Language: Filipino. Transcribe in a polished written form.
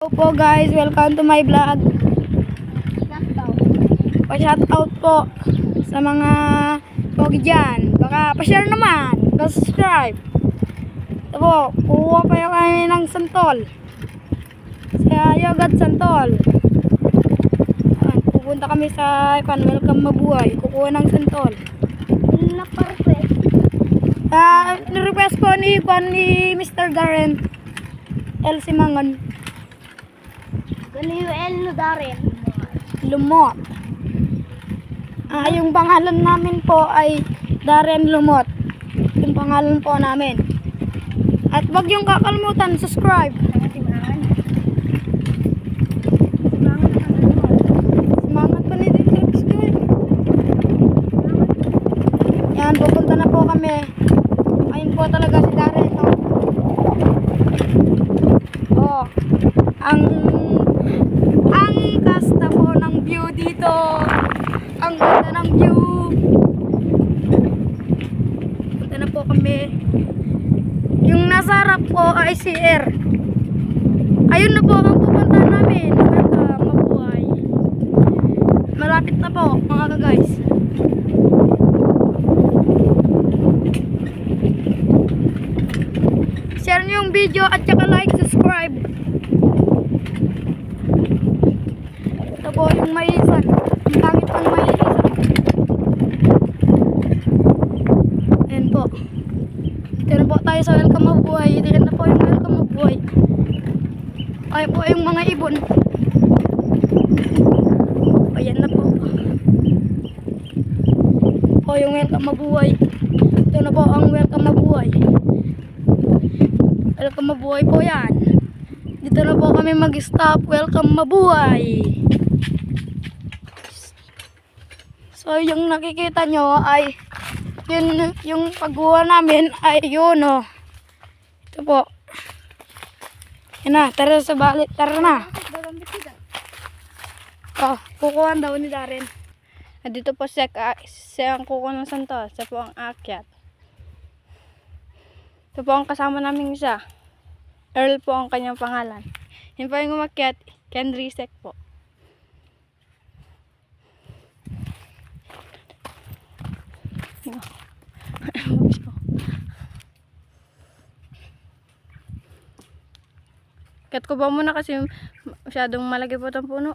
Hello po guys, welcome to my vlog. Pa-shoutout po sa mga pogi dyan. Baka pa-share naman, pa-subscribe. Ito po, kukuha pa yung kami ng santol. Sa Yogurt Santol. Pupunta kami sa Welcome Mabuhay. Kukuha ng santol. Na perfect. Ni-request po ni Mr. Darren El Simangon. Galiwel no Darren. Lumot. Yung pangalan namin po ay Darren Lumot. Yung pangalan po namin. At wag yung kakalimutan, subscribe. Simangon pa ni subscribe. Yan, pupunta na po kami. Ayun po talaga si Darren. Oh, ang kasta po ng view dito. Ang ganda ng view. Punta na po kami. Yung nasa harap po ay si Air. Ayun na po ang pupunta namin. Mabuhay. Malapit na po mga guys. Share nyo yung video at saka like, subscribe. Ito po yung maisan. Ang langit pang maisan. Ayan po. Dito na po tayo sa Welcome Mabuhay. Dito na po yung Welcome Mabuhay. Ayan po yung mga ibon. Ayan na po. O yung Welcome Mabuhay. Ito na po ang Welcome Mabuhay. Welcome Mabuhay po yan. Dito na po kami mag-stop. Welcome Mabuhay. So yung nakikita nyo ay yun, yung pagkuha namin ay yun o. Ito po. Yan na, tara sa balik. Tara na. Kukuhaan daw ni Darren. Dito po siya ang kukuha ng santo. Siya po ang akyat. Ito po ang kasama namin isa. Earl po ang kanyang pangalan. Yun po yung umakyat. Ken Risek po. Kat ko ba muna kasi masyadong malaki po itong puno.